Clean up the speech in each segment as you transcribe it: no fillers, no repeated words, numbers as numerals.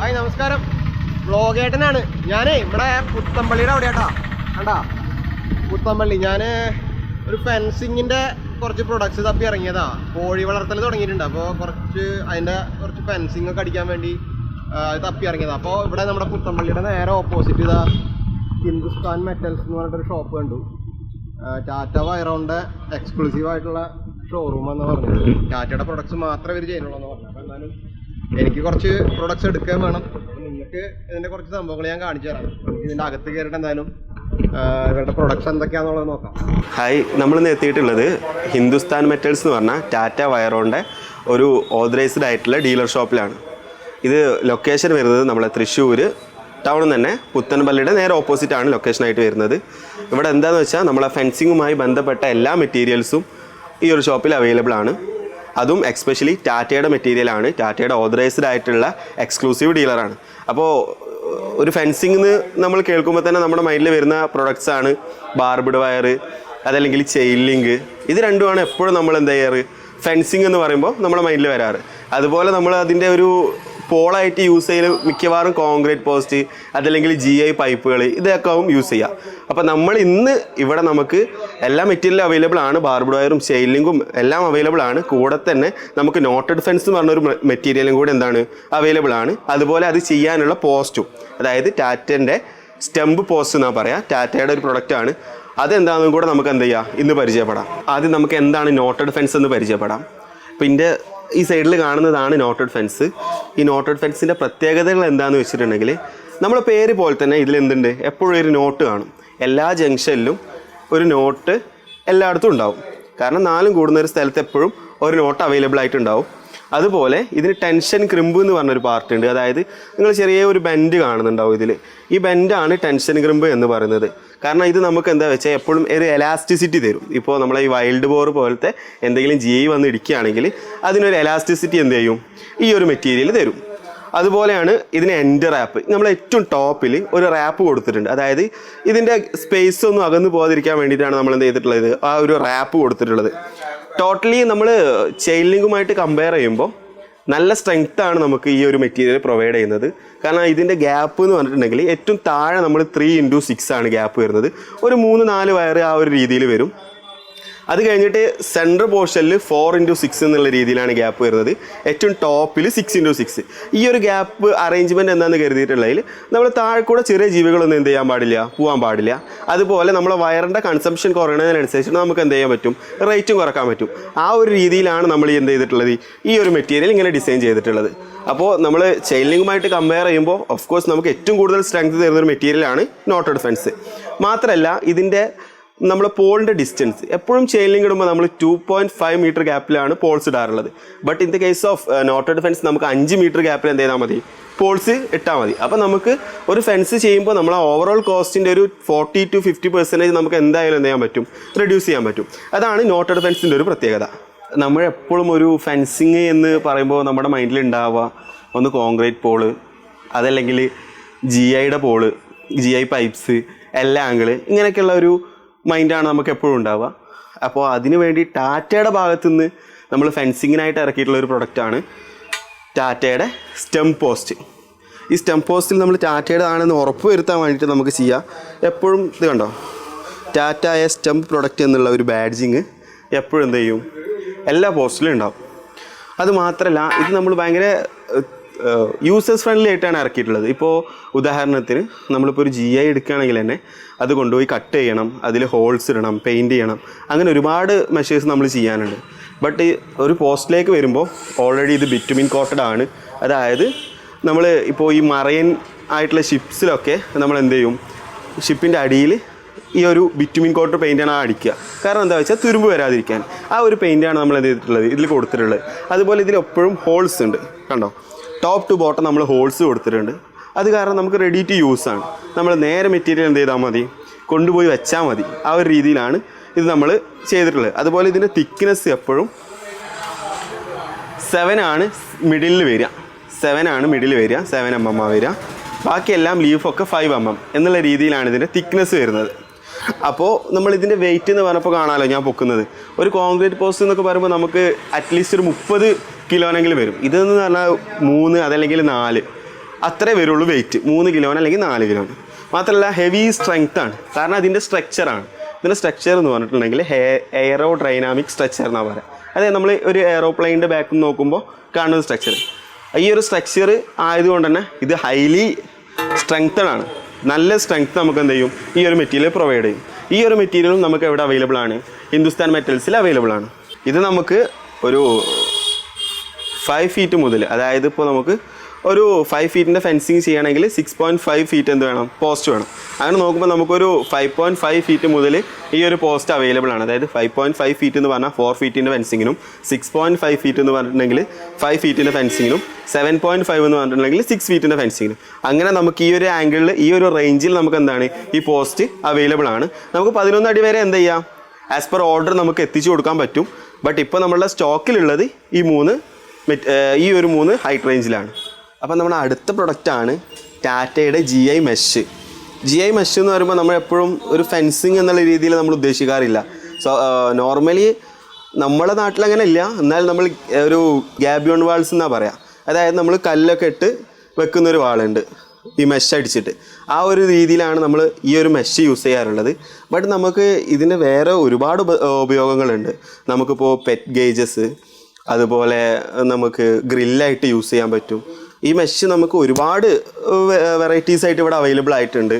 Hi നമസ്കാരം. വ്ളോഗേട്ടനാണ്. ഞാനേ ഇവിടെ പുത്തമ്പള്ളിയുടെ അവിടെയാട്ടാ. കണ്ടാ പുത്തമ്പള്ളി. ഞാൻ ഒരു ഫെൻസിങ്ങിൻ്റെ കുറച്ച് പ്രൊഡക്ട്സ് തപ്പി ഇറങ്ങിയതാ. കോഴി വളർത്തൽ തുടങ്ങിയിട്ടുണ്ട്. അപ്പോൾ അതിൻ്റെ കുറച്ച് ഫെൻസിങ് ഒക്കെ അടിക്കാൻ വേണ്ടി തപ്പി ഇറങ്ങിയതാ. അപ്പോൾ ഇവിടെ നമ്മുടെ പുത്തമ്പള്ളിയുടെ നേരെ ഓപ്പോസിറ്റ് ഇതാ ഹിന്ദുസ്ഥാൻ മെറ്റൽസ് എന്ന് പറഞ്ഞിട്ടൊരു ഷോപ്പ് കണ്ടു. ടാറ്റ വയറോണിൻ്റെ എക്സ്ക്ലൂസീവ് ആയിട്ടുള്ള ഷോറൂം എന്ന് പറഞ്ഞത്. ടാറ്റയുടെ പ്രൊഡക്ട്സ് മാത്രമേ ഇവർ ചെയ്യുന്നുള്ളൂ എന്ന് പറഞ്ഞു. അപ്പോൾ എന്നാലും എനിക്ക് കുറച്ച് പ്രൊഡക്ട്സ് എടുക്കാൻ വേണം. നിങ്ങൾക്ക് ഇതിൻ്റെ കുറച്ച് സംഭവങ്ങൾ ഞാൻ കാണിച്ചു തരാം. ഇതിൻ്റെ അകത്ത് കയറിയിട്ട് എന്തായാലും ഇവരുടെ പ്രൊഡക്ട്സ് എന്തൊക്കെയാണെന്നുള്ളത് നോക്കാം. ഹായ്, നമ്മളിന്ന് എത്തിയിട്ടുള്ളത് ഹിന്ദുസ്ഥാൻ മെറ്റൽസ് എന്ന് പറഞ്ഞാൽ ടാറ്റ വയറോണിൻ്റെ ഒരു ഓതറൈസ്ഡ് ആയിട്ടുള്ള ഡീലർ ഷോപ്പിലാണ്. ഇത് ലൊക്കേഷൻ വരുന്നത് നമ്മളെ തൃശ്ശൂർ ടൗണിൽ തന്നെ പുത്തൻപള്ളിയുടെ നേരെ ഓപ്പോസിറ്റാണ് ലൊക്കേഷനായിട്ട് വരുന്നത്. ഇവിടെ എന്താണെന്ന് വെച്ചാൽ നമ്മളെ ഫെൻസിങ്ങുമായി ബന്ധപ്പെട്ട എല്ലാ മെറ്റീരിയൽസും ഈ ഒരു ഷോപ്പിൽ അവൈലബിൾ ആണ്. അതും എക്സ്പെഷ്യലി ടാറ്റയുടെ മെറ്റീരിയലാണ്. ടാറ്റയുടെ ഓതറൈസ്ഡ് ആയിട്ടുള്ള എക്സ്ക്ലൂസീവ് ഡീലറാണ്. അപ്പോൾ ഒരു ഫെൻസിങ് നമ്മൾ കേൾക്കുമ്പോൾ തന്നെ നമ്മുടെ മൈൻഡിൽ വരുന്ന പ്രൊഡക്ട്സ് ആണ് ബാർബിഡ് വയർ, അതല്ലെങ്കിൽ ചെയിൻ ലിങ്ക്. ഇത് രണ്ടുമാണ് എപ്പോഴും നമ്മൾ എന്താ ചെയ്യാറ്, ഫെൻസിങ് എന്ന് പറയുമ്പോൾ നമ്മുടെ മൈൻഡിൽ വരാറ്. അതുപോലെ നമ്മൾ അതിൻ്റെ ഒരു പോളായിട്ട് യൂസ് ചെയ്യൽ മിക്കവാറും കോൺക്രീറ്റ് പോസ്റ്റ്, അതല്ലെങ്കിൽ GI പൈപ്പുകൾ, ഇതൊക്കെ ആവും യൂസ് ചെയ്യുക. അപ്പോൾ നമ്മൾ ഇന്ന് ഇവിടെ നമുക്ക് എല്ലാ മെറ്റീരിയലും അവൈലബിൾ ആണ്. ബാർബിഡ് വയറും ചെയിൻ ലിങ്കും എല്ലാം അവൈലബിൾ ആണ്. കൂടെ തന്നെ നമുക്ക് നോട്ടഡ് ഫെൻസ് എന്ന് പറഞ്ഞൊരു മെറ്റീരിയലും കൂടെ എന്താണ് അവൈലബിൾ ആണ്. അതുപോലെ അത് ചെയ്യാനുള്ള പോസ്റ്റും, അതായത് ടാറ്റൻ്റെ സ്റ്റെമ്പ് പോസ്റ്റ് എന്നാണ് പറയുക. ടാറ്റയുടെ ഒരു പ്രൊഡക്റ്റാണ്. അതെന്താണെന്നും കൂടെ നമുക്ക് എന്ത് ചെയ്യാം ഇന്ന് പരിചയപ്പെടാം. ആദ്യം നമുക്ക് എന്താണ് നോട്ടഡ് ഫെൻസ് എന്ന് പരിചയപ്പെടാം. പിന്നെ ഈ സൈഡിൽ കാണുന്നതാണ് നോട്ടഡ് ഫെൻസ്. ഈ നോട്ടഡ് ഫെൻസിൻ്റെ പ്രത്യേകതകൾ എന്താണെന്ന് വെച്ചിട്ടുണ്ടെങ്കിൽ നമ്മളെ പേര് പോലെ തന്നെ ഇതിലെന്തുണ്ട്, എപ്പോഴും ഒരു നോട്ട് കാണും. എല്ലാ ജംഗ്ഷനിലും ഒരു നോട്ട് എല്ലായിടത്തും ഉണ്ടാവും. കാരണം 4 കൂടുന്നൊരു സ്ഥലത്ത് എപ്പോഴും ഒരു നോട്ട് അവൈലബിൾ ആയിട്ടുണ്ടാവും. അതുപോലെ ഇതിന് ടെൻഷൻ ക്രിമ്പ് എന്ന് പറഞ്ഞൊരു പാർട്ട് ഉണ്ട്. അതായത് നിങ്ങൾ ചെറിയ ഒരു ബെൻഡ് കാണുന്നുണ്ടാവും ഇതിൽ. ഈ ബെൻഡാണ് ടെൻഷൻ ക്രിമ്പ് എന്ന് പറയുന്നത്. കാരണം ഇത് നമുക്ക് എന്താ വെച്ചാൽ എപ്പോഴും ഒരു എലാസ്റ്റിസിറ്റി തരും. ഇപ്പോൾ നമ്മളെ ഈ വൈൽഡ് ബോർ പോലത്തെ എന്തെങ്കിലും GI വന്ന് ഇടിക്കുകയാണെങ്കിൽ അതിനൊരു എലാസ്റ്റിസിറ്റി എന്ത് ചെയ്യും, ഈ ഒരു മെറ്റീരിയൽ തരും. അതുപോലെയാണ് ഇതിന് എൻഡ് റാപ്പ്. നമ്മൾ ഏറ്റവും ടോപ്പിൽ ഒരു റാപ്പ് കൊടുത്തിട്ടുണ്ട്. അതായത് ഇതിൻ്റെ സ്പേസ് ഒന്നും അകന്നു പോകാതിരിക്കാൻ വേണ്ടിയിട്ടാണ് നമ്മൾ എന്ത് ചെയ്തിട്ടുള്ളത്, ആ ഒരു റാപ്പ് കൊടുത്തിട്ടുള്ളത്. ടോട്ടലി നമ്മൾ ചെയിൻ ലിങ്കുമായിട്ട് കമ്പയർ ചെയ്യുമ്പോൾ നല്ല സ്ട്രെങ്ത്താണ് നമുക്ക് ഈ ഒരു മെറ്റീരിയൽ പ്രൊവൈഡ് ചെയ്യുന്നത്. കാരണം ഇതിൻ്റെ ഗ്യാപ്പ് എന്ന് പറഞ്ഞിട്ടുണ്ടെങ്കിൽ ഏറ്റവും താഴെ നമ്മൾ 3x6 ആണ് ഗ്യാപ്പ് വരുന്നത്. ഒരു 3-4 വയർ ആ ഒരു രീതിയിൽ വരും. അത് കഴിഞ്ഞിട്ട് സെൻട്രൽ പോർഷനിൽ 4x6 എന്നുള്ള രീതിയിലാണ് ഗ്യാപ്പ് വരുന്നത്. ഏറ്റവും ടോപ്പിൽ 6x6. ഈ ഒരു ഗ്യാപ്പ് അറേഞ്ച്മെൻറ്റ് എന്താണെന്ന് കരുതിയിട്ടുള്ളതിൽ നമ്മൾ താഴെ കൂടെ ചെറിയ ജീവികളൊന്നും എന്ത് ചെയ്യാൻ പാടില്ല, പോകാൻ പാടില്ല. അതുപോലെ നമ്മളെ വയറിൻ്റെ കൺസംഷൻ കുറയുന്നതിനനുസരിച്ച് നമുക്ക് എന്ത് ചെയ്യാൻ പറ്റും, റേറ്റും കുറക്കാൻ പറ്റും. ആ ഒരു രീതിയിലാണ് നമ്മൾ എന്ത് ചെയ്തിട്ടുള്ളത്, ഈ ഒരു മെറ്റീരിയൽ ഇങ്ങനെ ഡിസൈൻ ചെയ്തിട്ടുള്ളത്. അപ്പോൾ നമ്മൾ ചെയിൻ ലിങ്കുമായിട്ട് കമ്പയർ ചെയ്യുമ്പോൾ ഓഫ് കോഴ്സ് നമുക്ക് ഏറ്റവും കൂടുതൽ സ്ട്രെങ്ത് തരുന്നൊരു മെറ്റീരിയലാണ് നോട്ടഡ് ഫെൻസ്. മാത്രമല്ല ഇതിൻ്റെ നമ്മൾ പോളിൻ്റെ ഡിസ്റ്റൻസ് എപ്പോഴും ചെയിൻ ലിങ്ക് ഇടുമ്പോൾ നമ്മൾ 2.5 മീറ്റർ ഗ്യാപ്പിലാണ് പോൾസ് ഇടാറുള്ളത്. But in the case of knotted fence നമുക്ക് 5 മീറ്റർ ഗ്യാപ്പിൽ എന്ത് ചെയ്താൽ മതി, പോൾസ് ഇട്ടാൽ മതി. അപ്പോൾ നമുക്ക് ഒരു ഫെൻസ് ചെയ്യുമ്പോൾ നമ്മൾ ഓവറോൾ കോസ്റ്റിൻ്റെ ഒരു 40-50% നമുക്ക് എന്തായാലും എന്ത് ചെയ്യാൻ പറ്റും, റെഡ്യൂസ് ചെയ്യാൻ പറ്റും. അതാണ് നോട്ടഡ് ഫെൻസിൻ്റെ ഒരു പ്രത്യേകത. നമ്മളെപ്പോഴും ഒരു ഫെൻസിങ് എന്ന് പറയുമ്പോൾ നമ്മുടെ മൈൻഡിൽ ഉണ്ടാവുക ഒന്ന് കോൺക്രീറ്റ് പോള്, അതല്ലെങ്കിൽ GIയുടെ പോള്, GI പൈപ്പ്സ്, എല്ലാ ആംഗിള്, ഇങ്ങനെയൊക്കെയുള്ള ഒരു മൈൻഡാണ് നമുക്ക് എപ്പോഴും ഉണ്ടാവുക. അപ്പോൾ അതിനു വേണ്ടി ടാറ്റയുടെ ഭാഗത്തുനിന്ന് നമ്മൾ ഫെൻസിങ്ങിനായിട്ട് ഇറക്കിയിട്ടുള്ള ഒരു പ്രൊഡക്റ്റാണ് ടാറ്റയുടെ സ്റ്റെം പോസ്റ്റ്. ഈ സ്റ്റെം പോസ്റ്റിൽ നമ്മൾ ടാറ്റയുടെ ആണെന്ന് ഉറപ്പ് വരുത്താൻ വേണ്ടിയിട്ട് നമുക്ക് ചെയ്യാം. എപ്പോഴും ഇത് കണ്ടോ, ടാറ്റയെ സ്റ്റെം പ്രൊഡക്റ്റ് എന്നുള്ള ഒരു ബാഡ്ജിങ് എപ്പോഴും എന്ത് ചെയ്യും, എല്ലാ പോസ്റ്റിലും ഉണ്ടാവും. അതുമാത്രമല്ല ഇത് നമ്മൾ ഭയങ്കര യൂസേഴ്സ് ഫ്രണ്ട്ലി ആയിട്ടാണ് ഇറക്കിയിട്ടുള്ളത്. ഇപ്പോൾ ഉദാഹരണത്തിന് നമ്മളിപ്പോൾ ഒരു GI എടുക്കുകയാണെങ്കിൽ തന്നെ അത് കൊണ്ടുപോയി കട്ട് ചെയ്യണം, അതിൽ ഹോൾസ് ഇടണം, പെയിൻറ്റ് ചെയ്യണം, അങ്ങനെ ഒരുപാട് മെഷേഴ്സ് നമ്മൾ ചെയ്യാനുണ്ട്. ബട്ട് ഒരു പോസ്റ്റിലേക്ക് വരുമ്പോൾ ഓൾറെഡി ഇത് ബിറ്റുമിൻ കോട്ടഡ് ആണ്. അതായത് നമ്മൾ ഇപ്പോൾ ഈ മറൈൻ ആയിട്ടുള്ള ഷിപ്സിലൊക്കെ നമ്മൾ എന്ത് ചെയ്യും, ഷിപ്പിൻ്റെ അടിയിൽ ഈ ഒരു ബിറ്റുമിൻ കോട്ടർ പെയിൻ്റാണ് അടിക്കുക. കാരണം എന്താ വെച്ചാൽ തുരുമ്പ് വരാതിരിക്കാൻ ആ ഒരു പെയിൻ്റാണ് നമ്മൾ എന്ത് ചെയ്തിട്ടുള്ളത്, ഇതിൽ കൊടുത്തിട്ടുള്ളത്. അതുപോലെ ഇതിൽ എപ്പോഴും ഹോൾസ് ഉണ്ട്, കണ്ടോ, ടോപ്പ് ടു ബോട്ടം നമ്മൾ ഹോൾസ് കൊടുത്തിട്ടുണ്ട്. അത് കാരണം നമുക്ക് റെഡി ടു യൂസ് ആണ്. നമ്മൾ നേരെ മെറ്റീരിയൽ എന്ത് ചെയ്താൽ മതി, കൊണ്ടുപോയി വെച്ചാൽ മതി. ആ ഒരു രീതിയിലാണ് ഇത് നമ്മൾ ചെയ്തിട്ടുള്ളത്. അതുപോലെ ഇതിൻ്റെ തിക്നെസ് എപ്പോഴും 7 ആണ് മിഡിലിൽ വരിക. 7 mm വരിക. ബാക്കിയെല്ലാം ലീഫൊക്കെ 5 mm എന്നുള്ള രീതിയിലാണ് ഇതിൻ്റെ തിക്നെസ് വരുന്നത്. അപ്പോൾ നമ്മൾ ഇതിൻ്റെ വെയിറ്റ് എന്ന് പറഞ്ഞപ്പോൾ കാണാമല്ലോ ഞാൻ പൊക്കുന്നത്. ഒരു കോൺക്രീറ്റ് പോസ്റ്റ് എന്നൊക്കെ പറയുമ്പോൾ നമുക്ക് അറ്റ്ലീസ്റ്റ് ഒരു 30 കിലോനെങ്കിലും വരും. ഇതെന്ന് പറഞ്ഞാൽ 3 അതല്ലെങ്കിൽ 4 അത്രേ വരുള്ളൂ വെയിറ്റ്, 3 കിലോന് അല്ലെങ്കിൽ 4 കിലോന്. മാത്രമല്ല ഹെവി സ്ട്രെങ്ത് ആണ്, കാരണം അതിൻ്റെ സ്ട്രക്ചറാണ്. ഇതിൻ്റെ സ്ട്രക്ചർ എന്ന് പറഞ്ഞിട്ടുണ്ടെങ്കിൽ എയറോ ഡൈനാമിക് സ്ട്രക്ചർ എന്നാണ് പറയുക. അതായത് നമ്മൾ ഒരു എയറോപ്ലെയിൻ്റെ ബാക്കിൽ നിന്ന് നോക്കുമ്പോൾ കാണുന്ന സ്ട്രക്ചർ, ഈ ഒരു സ്ട്രക്ചർ ആയതുകൊണ്ട് തന്നെ ഇത് ഹൈലി സ്ട്രെങ്തഡ് ആണ്. നല്ല സ്ട്രെങ്ത് നമുക്ക് എന്ത് ചെയ്യും, ഈ ഒരു മെറ്റീരിയൽ പ്രൊവൈഡ് ചെയ്യും. ഈ ഒരു മെറ്റീരിയലും നമുക്ക് എവിടെ അവൈലബിൾ ആണ്, ഹിന്ദുസ്ഥാൻ മെറ്റൽസിൽ അവൈലബിൾ ആണ്. ഇത് നമുക്ക് ഒരു 5 ഫീറ്റ് മുതൽ, അതായത് ഇപ്പോൾ നമുക്ക് ഒരു 5 ഫീറ്റിൻ്റെ ഫെൻസിങ് ചെയ്യണമെങ്കിൽ 6.5 ഫീറ്റ് എന്ത് വേണം, പോസ്റ്റ് വേണം. അങ്ങനെ നോക്കുമ്പോൾ നമുക്കൊരു 5.5 ഫീറ്റ് മുതൽ ഈ ഒരു പോസ്റ്റ് അവൈലബിൾ ആണ്. അതായത് 5.5 ഫീറ്റ് എന്ന് പറഞ്ഞാൽ 4 ഫീറ്റിൻ്റെ ഫെൻസിങ്ങിനും, 6.5 ഫീറ്റ് എന്ന് പറഞ്ഞിട്ടുണ്ടെങ്കിൽ 5 ഫീറ്റിൻ്റെ ഫെൻസിങ്ങിനും, 7.5 എന്ന് പറഞ്ഞിട്ടുണ്ടെങ്കിൽ 6 ഫീറ്റിൻ്റെ ഫെൻസിങ്ങിനും. അങ്ങനെ നമുക്ക് ഈ ഒരു ആംഗിളിൽ, ഈ ഒരു റേഞ്ചിൽ നമുക്ക് എന്താണ് ഈ പോസ്റ്റ് അവൈലബിൾ ആണ്. നമുക്ക് 11 അടി വരെ എന്ത് ചെയ്യാം, ആസ് പെർ ഓർഡർ നമുക്ക് എത്തിച്ചു കൊടുക്കാൻ പറ്റും. ബട്ട് ഇപ്പോൾ നമ്മളുടെ സ്റ്റോക്കിലുള്ളത് ഈ ഒരു 3 ഹൈറ്റ് റേഞ്ചിലാണ്. അപ്പോൾ നമ്മുടെ അടുത്ത പ്രൊഡക്റ്റാണ് ടാറ്റയുടെ GI മെഷ്. GI മെഷ് എന്ന് പറയുമ്പോൾ നമ്മൾ എപ്പോഴും ഒരു ഫെൻസിങ് എന്നുള്ള രീതിയിൽ നമ്മൾ ഉദ്ദേശിക്കാറില്ല. നോർമലി നമ്മുടെ നാട്ടിൽ അങ്ങനെ ഇല്ല, എന്നാൽ നമ്മൾ ഒരു ഗാബിയോൺ വാൾസ് എന്നാണ് പറയുക. അതായത് നമ്മൾ കല്ലൊക്കെ ഇട്ട് വെക്കുന്നൊരു വാളുണ്ട് ഈ മെഷ് അടിച്ചിട്ട്, ആ ഒരു രീതിയിലാണ് നമ്മൾ ഈ ഒരു മെഷ് യൂസ് ചെയ്യാറുള്ളത്. ബട്ട് നമുക്ക് ഇതിന് വേറെ ഒരുപാട് ഉപയോഗങ്ങളുണ്ട്. നമുക്കിപ്പോൾ പെറ്റ് ഗേജസ്, അതുപോലെ നമുക്ക് ഗ്രില്ലായിട്ട് യൂസ് ചെയ്യാൻ പറ്റും. ഈ മെഷ് നമുക്ക് ഒരുപാട് വെറൈറ്റീസ് ആയിട്ട് ഇവിടെ അവൈലബിൾ ആയിട്ടുണ്ട്.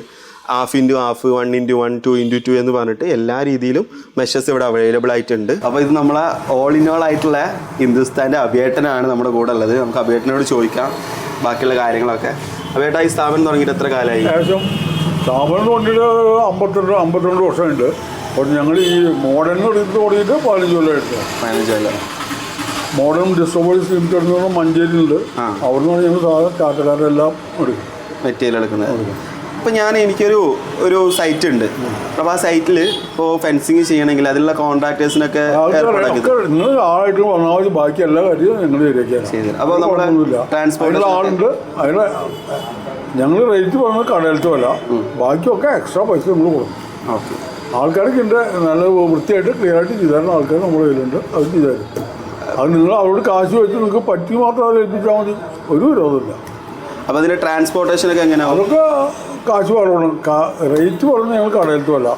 1/2 1/1 2/2 എന്ന് പറഞ്ഞിട്ട് എല്ലാ രീതിയിലും മെഷസ് ഇവിടെ അവൈലബിൾ ആയിട്ടുണ്ട്. അപ്പോൾ ഇത് നമ്മളെ ഓൾ ഇൻ ഓൾ ആയിട്ടുള്ള ഹിന്ദുസ്ഥാൻ്റെ അഭിയേട്ടനാണ് നമ്മുടെ കൂടെ ഉള്ളത്. നമുക്ക് അഭിയേട്ടനോട് ചോദിക്കാം ബാക്കിയുള്ള കാര്യങ്ങളൊക്കെ. അഭിയേട്ട, ഈ സ്ഥാപനം തുടങ്ങിയിട്ട് എത്ര കാലമായി? ഏകദേശം സ്ഥാപനം തുടങ്ങിയിട്ട് 52 വർഷമുണ്ട്. അപ്പോൾ ഞങ്ങൾ ഈ മോഡേൺ തുടങ്ങിയിട്ട് 15 കൊല്ലമായിട്ട്. 15 കൊല്ലം. മോഡേൺ ഡിസ്ട്രിബ്യൂട്ടേഴ്സ് ലിമിറ്റഡ് എന്ന് പറഞ്ഞാൽ മഞ്ചേരിയിലുണ്ട്. അവിടെ നിന്നാണ് ഞങ്ങൾ സാധാരണ ടാറ്റക്കാരെല്ലാം എടുക്കും, മെറ്റീരിയൽ എടുക്കുന്നത്. അപ്പോൾ എനിക്കൊരു സൈറ്റ് ഉണ്ട്. അപ്പോൾ ആ സൈറ്റിൽ ഇപ്പോൾ ഫെൻസിങ് ചെയ്യണമെങ്കിൽ അതിലുള്ള കോൺട്രാക്ടേഴ്സിനൊക്കെ നിങ്ങൾ ആളായിട്ട് വന്നാൽ മതി, ബാക്കി എല്ലാ കാര്യവും ഞങ്ങൾ ശരിയാക്കിയാണ്. അപ്പോൾ നമ്മുടെ ട്രാൻസ്പോർട്ട് ആളുണ്ട്. അതിന് ഞങ്ങൾ റേറ്റ് പറഞ്ഞത് കടയിലത്തെ വില, ബാക്കിയൊക്കെ എക്സ്ട്രാ പൈസ നമ്മൾ കൊടുക്കും. ഓക്കെ. ആൾക്കാർക്ക് ഉണ്ട് നല്ല വൃത്തിയായിട്ട് ക്ലിയർ ആയിട്ട് ചെയ്താലും ആൾക്കാർ നമ്മുടെ കയ്യിലുണ്ട്, അത് ചെയ്താലും. അത് നിങ്ങൾ അവരോട് കാശ് വെച്ച് നിങ്ങൾക്ക് പറ്റി മാത്രം അത് ഏൽപ്പിച്ചാൽ മതി, ഒരു വിരോധമില്ല. അപ്പോൾ അതിൻ്റെ ട്രാൻസ്പോർട്ടേഷനൊക്കെ എങ്ങനെയാണ്? അതൊക്കെ കാശ് പറയണം, റേറ്റ് പറഞ്ഞ് ഞങ്ങൾ കടയിലത്ത് വല്ല,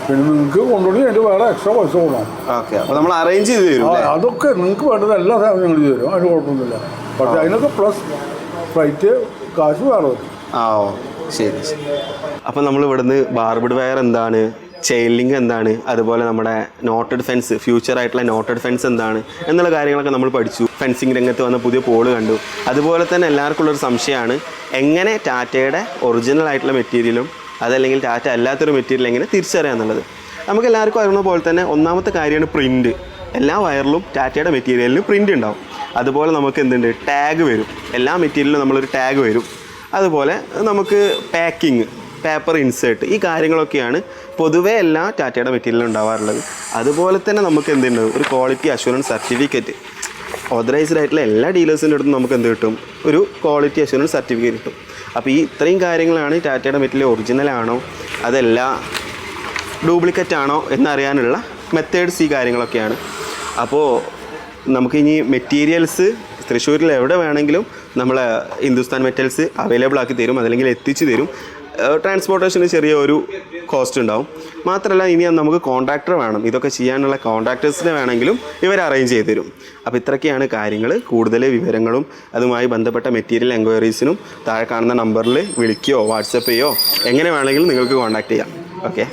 പിന്നെ നിങ്ങൾക്ക് കൊണ്ടുപോയി അതിൻ്റെ വേറെ എക്സ്ട്രാ പൈസ കൊടുക്കണം. ഓക്കെ. അപ്പോൾ നമ്മൾ അറേഞ്ച് ചെയ്ത് തരും. അതൊക്കെ നിങ്ങൾക്ക് വേണ്ടത് എല്ലാ സാധനവും ഞങ്ങൾ ചെയ്ത് തരും, അതിന് കുഴപ്പമൊന്നുമില്ല. പക്ഷേ അതിനൊക്കെ പ്ലസ് ഫ്ലൈറ്റ് കാശ് വേറെ വരും. ശരി. അപ്പോൾ നമ്മൾ ഇവിടുന്ന് ബാർബിഡ് വയർ എന്താണ്, ചെയിൻ ലിങ്ക് എന്താണ്, അതുപോലെ നമ്മുടെ നോട്ടഡ് ഫെൻസ്, ഫ്യൂച്ചർ ആയിട്ടുള്ള നോട്ടഡ് ഫെൻസ് എന്താണ് എന്നുള്ള കാര്യങ്ങളൊക്കെ നമ്മൾ പഠിച്ചു. ഫെൻസിങ് രംഗത്ത് വന്ന പുതിയ പോള് കണ്ടു. അതുപോലെ തന്നെ എല്ലാവർക്കും ഉള്ളൊരു സംശയമാണ്, എങ്ങനെ ടാറ്റയുടെ ഒറിജിനൽ ആയിട്ടുള്ള മെറ്റീരിയലും അതല്ലെങ്കിൽ ടാറ്റ അല്ലാത്തൊരു മെറ്റീരിയൽ എങ്ങനെ തിരിച്ചറിയാമെന്നുള്ളത്. നമുക്ക് എല്ലാവർക്കും അറിയുന്ന പോലെ തന്നെ ഒന്നാമത്തെ കാര്യമാണ് പ്രിൻറ്റ്. എല്ലാ വയറിലും ടാറ്റയുടെ മെറ്റീരിയലിന് പ്രിൻ്റ് ഉണ്ടാവും. അതുപോലെ നമുക്ക് എന്തുണ്ട്, ടാഗ് വരും. എല്ലാ മെറ്റീരിയലിലും നമ്മളൊരു ടാഗ് വരും. അതുപോലെ നമുക്ക് പാക്കിങ്, പേപ്പർ ഇൻസേർട്ട്, ഈ കാര്യങ്ങളൊക്കെയാണ് പൊതുവേ എല്ലാ ടാറ്റയുടെ മെറ്റീരിയലും ഉണ്ടാവാറുള്ളത്. അതുപോലെ തന്നെ നമുക്ക് എന്തുണ്ട്, ഒരു ക്വാളിറ്റി അഷുറൻസ് സർട്ടിഫിക്കറ്റ്. ഓതറൈസ്ഡ് ആയിട്ടുള്ള എല്ലാ ഡീലേഴ്സിൻ്റെ അടുത്തും നമുക്ക് എന്ത് കിട്ടും, ഒരു ക്വാളിറ്റി അഷുറൻസ് സർട്ടിഫിക്കറ്റ് കിട്ടും. അപ്പോൾ ഈ ഇത്രയും കാര്യങ്ങളാണ് ടാറ്റയുടെ മെറ്റീരിയൽ ഒറിജിനൽ ആണോ അതല്ല ഡ്യൂപ്ലിക്കേറ്റ് ആണോ എന്നറിയാനുള്ള മെത്തേഡ്സ്, ഈ കാര്യങ്ങളൊക്കെയാണ്. അപ്പോൾ നമുക്കിനി മെറ്റീരിയൽസ് തൃശ്ശൂരിൽ എവിടെ വേണമെങ്കിലും നമ്മൾ ഹിന്ദുസ്ഥാൻ മെറ്റൽസ് അവൈലബിൾ ആക്കി തരും, അതല്ലെങ്കിൽ എത്തിച്ചു തരും. ട്രാൻസ്പോർട്ടേഷന് ചെറിയ ഒരു കോസ്റ്റ് ഉണ്ടാവും. മാത്രമല്ല ഇനി നമുക്ക് കോൺട്രാക്ടർ വേണം, ഇതൊക്കെ ചെയ്യാനുള്ള കോൺട്രാക്ടേഴ്സിനെ വേണമെങ്കിലും ഇവർ അറേഞ്ച് ചെയ്ത് തരും. അപ്പോൾ ഇത്രയൊക്കെയാണ് കാര്യങ്ങൾ. കൂടുതൽ വിവരങ്ങളും അതുമായി ബന്ധപ്പെട്ട മെറ്റീരിയൽ എൻക്വയറീസിനും താഴെ കാണുന്ന നമ്പറിൽ വിളിക്കുകയോ വാട്സപ്പ് ചെയ്യുകയോ എങ്ങനെ വേണമെങ്കിലും നിങ്ങൾക്ക് കോൺടാക്ട് ചെയ്യാം. ഓക്കെ.